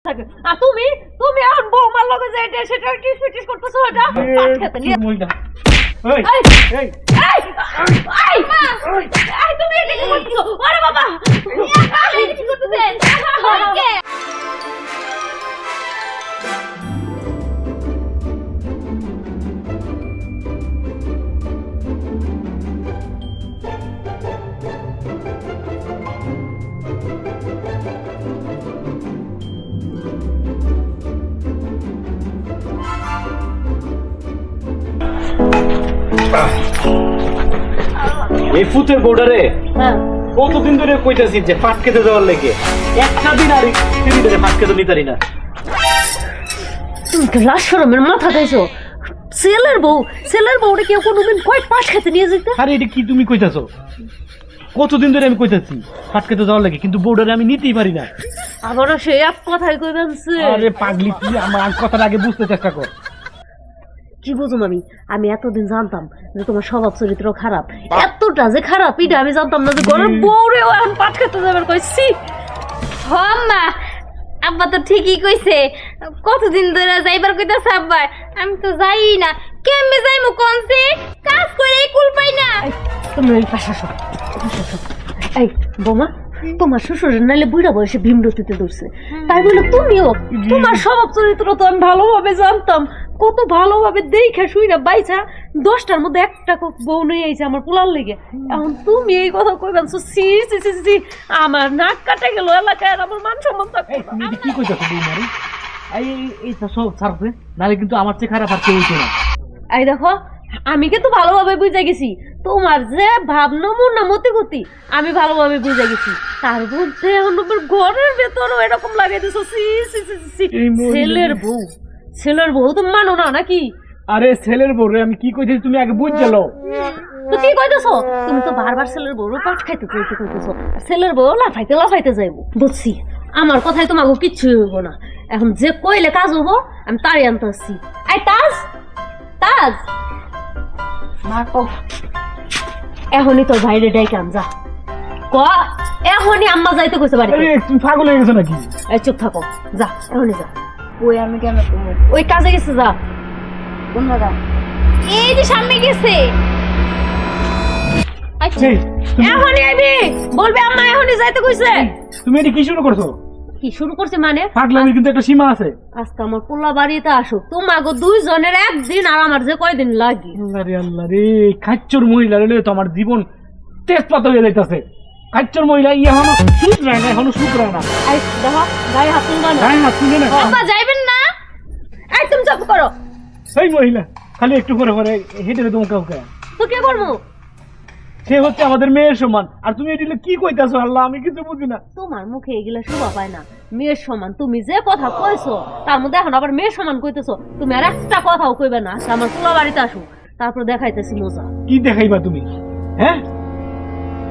থাকে আর তুমি তুমি এখন বৌমার লগে যে এটা সেটা টিস করতেছো এটা পাট খেতে নিয়ে মহিলা এই এই এই মা এই তুমি এটা কি করছো আরে বাবা এই কি করতেছেন আরে এই ফুটের বর্ডারে কতদিন ধরে কইতাছি যে ফাট খেতে যাওয়ার লেগে একটা দিন আর তিনি ধরে ফাট খেতে নিতারি না তুমি তো লাশ শরমের মাথা খাইছো ছেলের বউরে কেউ কোনোদিন কয় পাট খেতে নিয়ে যেতে আরে এটা কি তুমি কইতাছো কতদিন ধরে আমি কইতাছি ফাট খেতে যাওয়ার লেগে কিন্তু বর্ডারে আমি নিতেই পারি না আবারও সে এক কথাই কইবেন আরে পাগলি তুই আমার কথাটা আগে বুঝতে চেষ্টা কর কি বুঝুম আমি এতদিন জানতাম যে তোমার স্বভাব চরিত্র খারাপ এতটা যে খারাপ এটা আমি জানতাম না যে ঘরের বউরেও এখন পাট খেতে যাবেন কইছি মা আব্বা তো ঠিকই কইছে কতদিন ধরে যাইবার কইতাছে আব্বা আমি তো যাই না কেমনে যাইমু কোনছে কাজ করে কুল পাই না তুমি এই পাশে আসো এই বোমা তোমার শ্বশুরের নাইলে বুড়া বয়সে ভীমরতিতে ধরছে তাই বলে তুমিও তোমার স্বভাব চরিত্র তো আমি ভালোভাবে জানতাম কত ভালোভাবে দেখে শুই না বাইছা 10টার মধ্যে একটা বউ নিয়ে আইছে আমার পোলার লেগে এখন তুমি এই কথা কইবেন সি সি সি সি আমার নাক কাটা গেল এলাকায় আর আমার মান সম্মান থাকবে তুমি কি কইতাছো বৌমারে এই তো সব ছাড়বে নালে কিন্তু আমার চেয়ে খারাপ আর কেউ হইতো না এই দেখো আমি কিন্তু ভালোভাবে বুঝে গেছি তোমার যে ভাবনা মনা মতি গতি আমি ভালোভাবে বুঝে গেছি তার মধ্যে ঘরের ভেতরও এরকম লাগিয়ে দিছো ছেলের বউ তুমি মানো না নাকি আরে ছেলের বউ রে আমি কি কইতেছি তুমি আগে বুঝ গেল তো কি কইতেছো তুমি তো বারবার ছেলের বউ পাট খাইতে কইতেছো ছেলের বউ লাফাইতে যাইবো বুঝছি আমার কথাই তোমাকে কিচ্ছুই হইব না এখন যে কইলে কাজ হবো আমি তারই আনতে আসছি এই তাজ তাজ এখনই তোর ভাইরে ডাইকে আন যা এখনই আম্মা যাইতে কইছে বাড়ি তুমি পাগল হয়ে গেছো নাকি এই চুপ থাকো যা এখনই যা ওই আমি কেন ওই কাজে গেছে যা কোন জায়গা এই যে সামনে গেছে এখনই আইবি বলবি আম্মা এখনই যাইতে কইছে তুমি এটা কি শুরু করছো কি শুরু করছে মানে পাগলামির কিন্তু একটা সীমা আছে আজকে আমার পোলা বাড়িতে আসুক তোমাকে দুইজনের একদিন আর আমার যে কয়দিন লাগে আরে আল্লাহ রে খাচ্চর মহিলা রে তো আমার জীবন তেজপাত হয়ে যাইতাছে খাচ্চর মহিলা এখনো শুকরায় না এই দেখো গায়ে হাত তুলবা না গায়ে হাত তুলে না আব্বা যাইবেন না এই তুমি চুপ করো সেই মহিলা খালি একটু করে করে হেঁটে তোমাকে কাউকে তো কি করবো সে হচ্ছে আমাদের মেয়ের সমান আর তুমি এটি কি কইতাছো আল্লাহ আমি কিছু বুঝি না তোমার মুখে এগুলা শোভা পায় না মেয়ের সমান তুমি যে কথা কইছো তার মধ্যে এখন আবার মেয়ের সমান কইতেছো তুমি আর একটা কথাও কইবে না আমার পোলা বাড়িতে আসো তারপর দেখাইতেছি মজা কি দেখাইবা তুমি হ্যাঁ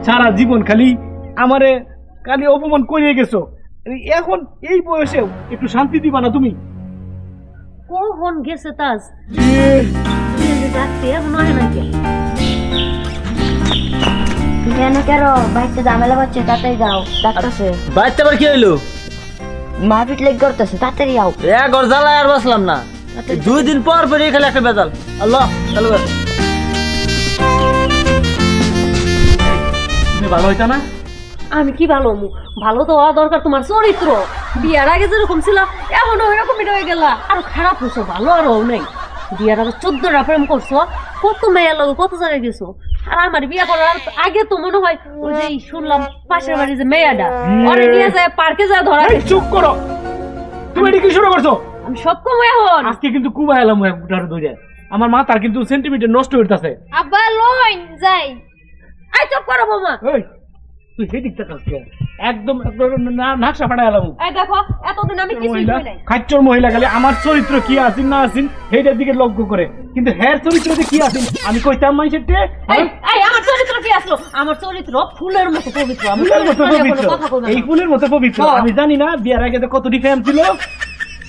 সারা জীবন খালি আমারে খালি অপমান করে গেছো এখন এই বয়সে একটু শান্তি দিবা না তুমি কখন গেছে তাজ ডাকতে এখন হয় নাকি কেন বাড়িতে ঝামেলা পাচ্ছে তাড়াতাড়ি যাও ডাক্তারছে বাচ্চা আবার কি হইলো মারপিট লেগ করতেছে তাড়াতাড়ি যাও ঘর জ্বালায় আর বসলাম না 2 দিন পর পর খালি একটা বেদাল আল্লাহ চালু কর তুমি ভালো হইতা না আমি কি ভালো তো হওয়া দরকার তোমার চরিত্র বিয়ার আগে যেরকম ছিল এখনো ওইরকমই রয়ে গেলা আর খারাপ হয়েছো ভালো আরো নেই বিয়ার আগে 14টা প্রেম করছো কত মেয়ের লগে কত জায়গায় গেছো আর আমার বিয়া করার আগে তো মনে হয় ওই যে শুনলাম পাশের বাড়ি যে মেয়াটা ওরে নিয়ে যায় পার্কে যায় ধরা চুপ করো তুমি এটা কি শুরু করছো আমি সব কম এখন আজকে কিন্তু কুবা এলাম ধরে আমার মাথার কিন্তু সেন্টিমিটার নষ্ট হইতাছে আব্বা লইন যাই আই চুপ করো মামা এই তুই হেদিক তাকাস কে একদম নাকশা ফাটা এলাম এই দেখো এতদিন আমি কিছুই কই নাই খাচ্চর মহিলা খালি আমার চরিত্র কি আছে না আছে সেইটার দিকে লক্ষ্য করে কিন্তু হের চরিত্রতে কি আছে আমি কইতাম মাইছের তে এই আমার চরিত্র কি আসলো আমার চরিত্র ফুলের মতো পবিত্র আমি ফুলের মতো পবিত্র এই ফুলের মতো পবিত্র আমি জানি না বিয়ার আগে তো কতটি ফ্যান ছিল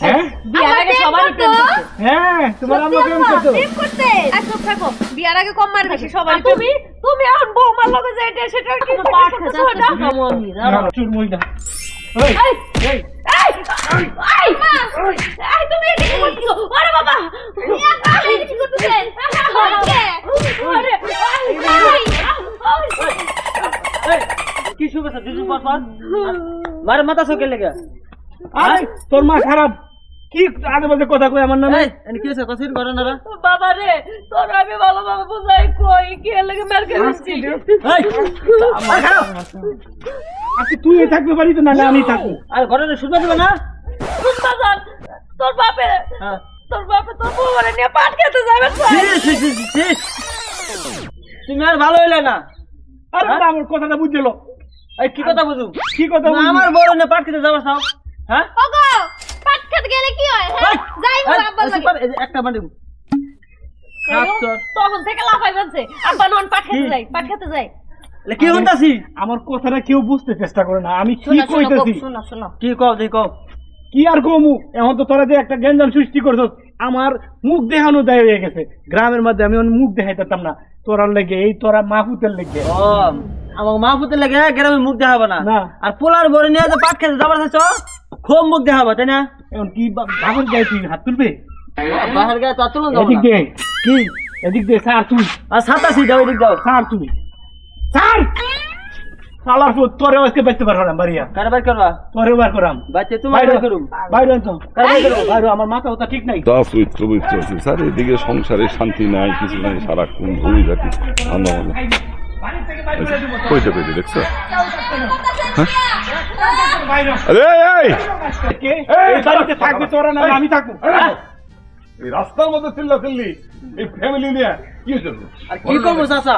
হ্যাঁ বিয়ার আগে সবারই প্রেম করতে হ্যাঁ তোমার আম্মা প্রেম করতে প্রেম করতে চুপ থাকো বিয়ার আগে কম মার বেশি সবাই তুমি এখন বৌমার লগে যে এটা সেটা কি পাঠ খেতে ওটা আমি চুর মহিলা এই এই পর পর মারে মাথা চোখে লেগে আরে তোর মা খারাপ কি আজে বাজে কথা কই আমার নামে কি হয়েছে কসির ঘটনাটা বাবা রে তোর আমি ভালোভাবে বুঝাই কই কি লাগে মের খেলছি আজকে তুই থাকতে পারি তো নাহলে আমি থাকবো আর ঘটনা শুনতে দিবে না শুনবা জান তোর বাপে হ্যাঁ তোর বউরে নিয়ে পাট খেতে যাবে তুমি আর ভালো হইলে না আরে আমার কথাটা বুঝছিল এই কি কথা বুঝু কি কথা আমার বড় না পাট খেতে যাবা চাও হ্যাঁ ওগো পাট খেতে গেলে কি হয় হ্যাঁ যাই হোক আব্বা লাগে একটা বান্ডি তখন থেকে লাফাই বলছে আব্বা নন পাট খেতে যাই কি হইতাছি আমার কথাটা কেউ বুঝতে চেষ্টা করে না আমি কি শোনো কইতেছি শোনো কি কও দেই কও কি আর কমু এখন তো তোরা যে একটা গ্যাঞ্জাম সৃষ্টি করছস আমার মুখ দেখানো দায় হয়ে গেছে গ্রামের মধ্যে আমি মুখ দেখাইতাম না তোরার লেগে এই তোরা মাহফুতের লেগে ও আমার মা পুতের লাগে গ্রামে মুখ দেখাবো না না। আর পোলার বড় নিয়ে যে পাট খেতে যাবার চাইছো খুব মুখ দেখাবো তাই না এখন কি বাবার গায়ে তুই হাত তুলবে বাহার গায়ে তো আর তুলুন যাবো এদিক না। দে কি এদিক দে স্যার তুই আর সাতাশি যাও এদিক যাও স্যার তুই স্যার সালার ফুট তোরে আজকে বেচতে পারবো না বাড়িয়া কারে বাই করবা তোরে বার করাম বাচ্চা তোমার বাই করুম বাইরে তো বাইরে আমার মাথা ওটা ঠিক নাই তা চরিত্র বৈত্র আছে স্যার এদিকে সংসারে শান্তি নাই কিছু নাই সারাক্ষণ ঘুরে যাচ্ছি আন্দোলন কইতে পেরে দেখছো আরে এই কে এই বাড়িতে থাকবে তোরা না আমি থাকবো এই রাস্তার মধ্যে চিল্লি এই ফ্যামিলি নিয়ে কি হয়েছে আর কি করবো চাচা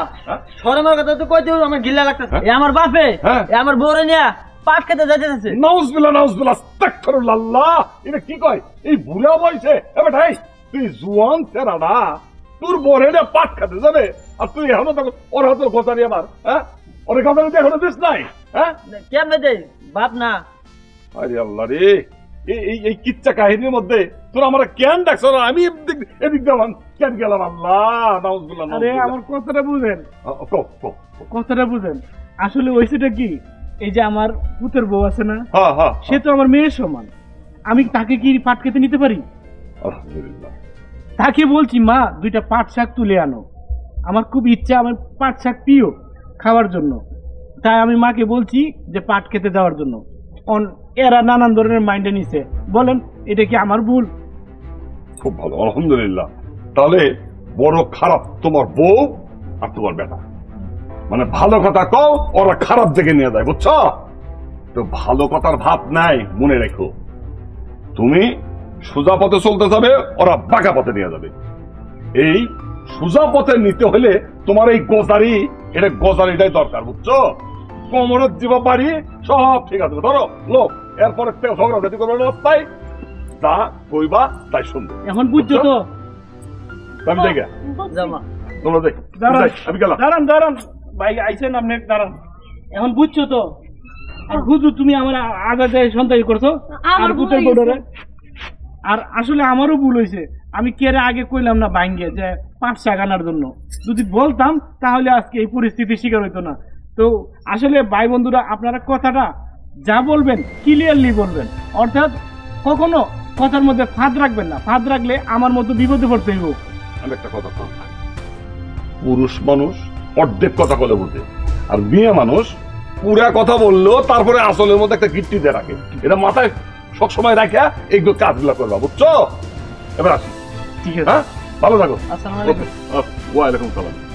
শরমের কথা তো কইতে আমার গিল্লা লাগতেছে এ আমার বাপে হ্যাঁ। এ আমার বউরে নিয়ে পাট খেতে যাইতেছে নাউজুবিল্লাহ আস্তাগফিরুল্লাহ এটা কি কয় এই বুড়া বয়সে এবার ভাই তুই জুয়ান চেরাডা তোর বরে না পাট খেতে যাবে আর তুই এখনো তো ওর হাতের গোসারি আমার হ্যাঁ ওর কথা এখনো দিস নাই হ্যাঁ কেমনে দেই বাপ না আরে আল্লাহ রে এই কিচ্ছা কাহিনীর মধ্যে তোর আমার কেন ডাকছ আমি এদিক দেওয়ান কেন গেলাম আল্লাহ নাউজুবিল্লাহ আরে আমার কথাটা বুঝেন কো কথাটা বুঝেন আসলে ওইসেটা কি এই যে আমার পুতের বউ আছে না হ্যাঁ হ্যাঁ সে তো আমার মেয়ের সমান আমি তাকে কি পাট খেতে নিতে পারি আলহামদুলিল্লাহ তাকে বলছি মা 2টা পাট শাক তুলে আনো আমার খুব ইচ্ছা আমার পাট শাক প্রিয় খাওয়ার জন্য তাই আমি মাকে বলছি যে পাট খেতে যাওয়ার জন্য এরা নানান ধরনের মাইন্ডে নিছে বলেন এটা কি আমার ভুল খুব ভালো আলহামদুলিল্লাহ তাহলে বড় খারাপ তোমার বউ আর তোমার বেটা মানে ভালো কথা কও ওরা খারাপ দিকে নিয়ে যায় বুঝছো তো ভালো কথার ভাব নাই মনে রেখো তুমি সোজা পথে চলতে যাবে ওরা বাঁকা পথে নিয়ে যাবে এই সোজা পথে নিতে হলে তোমার এই গোজারি এটা গোজারিটাই দরকার বুঝছো কোমরের জীবা বাড়ি সব ঠিক আছে ধরো লোক এরপরে ঝগড়া জাতি করবে না তাই যা কইবা তাই শুনবে এখন বুঝছো তো আমি যাই গে। জামা তোমরা যাই দাঁড়ান আমি গেলাম দাঁড়ান ভাই আইছেন আপনি দাঁড়ান এখন বুঝছো তো আর হুজুর তুমি আমার আগাতে সন্তান করছো আর পুতের বড়রে আর আসলে আমারও ভুল হয়েছে আমি কেরে আগে কইলাম না ভাঙ্গে যে পাট শাক আনার জন্য যদি বলতাম তাহলে আজকে এই পরিস্থিতির শিকার হইতো না তো আসলে ভাই বন্ধুরা আপনারা কথাটা যা বলবেন ক্লিয়ারলি বলবেন অর্থাৎ কখনো কথার মধ্যে ফাঁদ রাখবেন না ফাঁদ রাখলে আমার মতো বিপদে পড়তে হইব আমি একটা কথা বলবো পুরুষ মানুষ অর্ধেক কথা বলে বুঝে আর মেয়ে মানুষ পুরা কথা বললেও তারপরে আসলের মধ্যে একটা গিট্টি দিয়ে রাখে এটা মাথায় সবসময় রাখা এইগুলো কাজগুলো করবা বুঝছো এবার আসি ঠিক আছে হ্যাঁ ভালো থাকো আসসালামু আলাইকুম ওয়ালাইকুম সালাম